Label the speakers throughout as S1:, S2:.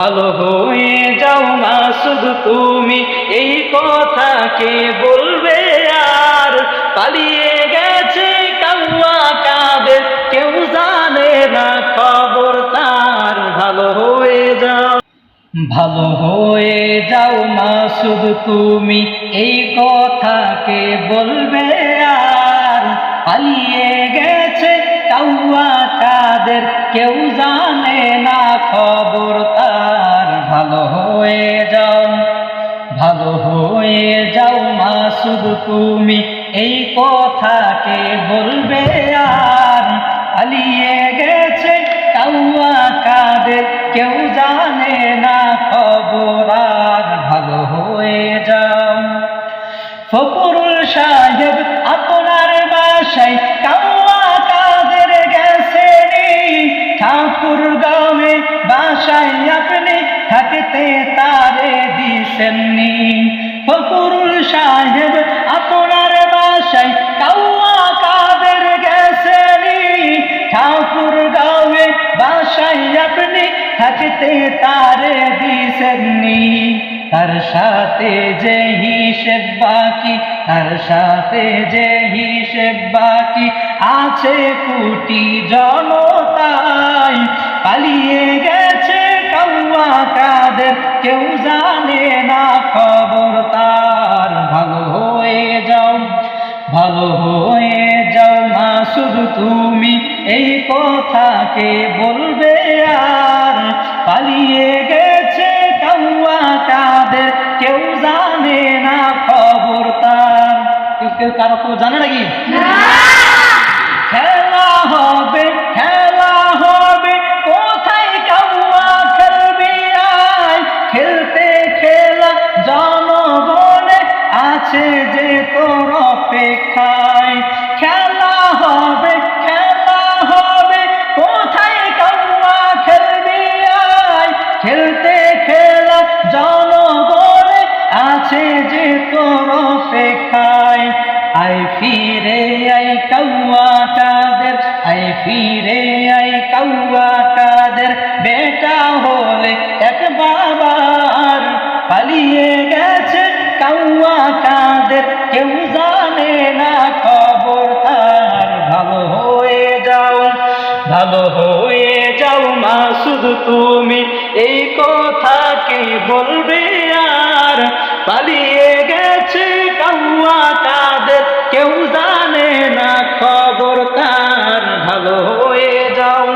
S1: ভালো হয়ে যাও মাসুদ তুমি, এই কথা কে বলবে আর? পালিয়ে গেছে কাউয়া কাদের, কেউ জানে না খবর তার। ভালো হয়ে যাও, ভালো হয়ে যাও মাসুদ তুমি, এই কথা কে বলবে আর? পালিয়ে গেছে কাউয়া কাদের, কেউ জানে না খবর তার। ভালো হয়ে যাও, ভালো হয়ে যাও মাসুদ তুমি, এই কথা কে বলবে আর? পালিয়ে গেছে কাউয়া কাদের, কেউ জানে না খবর আর। ভালো হয়ে যাও। ফকরুল সাহেব আপনার বাসায় কাউয়া কাদের গেছেনি, ঠাকুরগাঁওয়ে বাসায় আপনি থাকতে তারে দিছেননি। ফকরুল সাহেব আপনার বাসায় কাউয়া কাদের গেছেনি, ঠাকুরগাঁওয়ে বাসায় আপনি থাকতে তারে দিছেননি। তার সাথে যে হিসেব বাকি, তার সাথে যে হিসেব বাকি আছে কোটি জনতায়। পালিয়ে গেছে কাউয়া কাদের, কেউ জানে না খবর তার। ভালো হয়ে যাও, ভালো হয়ে যাও মাসুদ তুমি, এই কথা কে বলবে আর? পালিয়ে গেছে কাউয়া কাদের, কেউ জানে না খবর তার। কেউ কারো কেউ জানে নাকি? খেলা হবে, খেলা হবে, কোথায় কাউয়া খেলবি আয়? খেলতে খেলা জনগণে আছে যে তোর অপেক্ষায়। খেলা হবে, খেলা হবে, কোথায় কাউয়া খেলবি আয়? খেলতে খেলা জনগণে আছে যে তোর অপেক্ষায়। আয় ফিরে আয় কাউয়া কাদের, আয় ফিরে আয় কাউয়া কাদের, বেটা হলে এক বাবার। পালিয়ে গেছে কাউয়া কাদের, কেউ জানে না খবর তার। ভালো হয়ে যাও, ভালো হয়ে যাও মাসুদ তুমি, এই কথা কে বলবে আর? পালিয়ে গেছে কাউয়া কাদের, কেউ জানে না খবর তার। ভালো হয়ে যাও,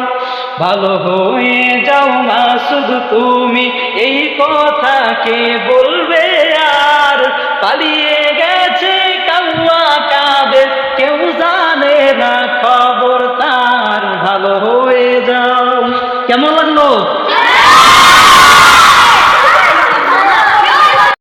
S1: ভালো হয়ে যাও মাসুদ তুমি, এই কথা কে বলবে আর? পালিয়ে গেছে কাউয়া কাদের, কেউ জানে না খবর তার। ভালো হয়ে যাও। কেমন লাগলো?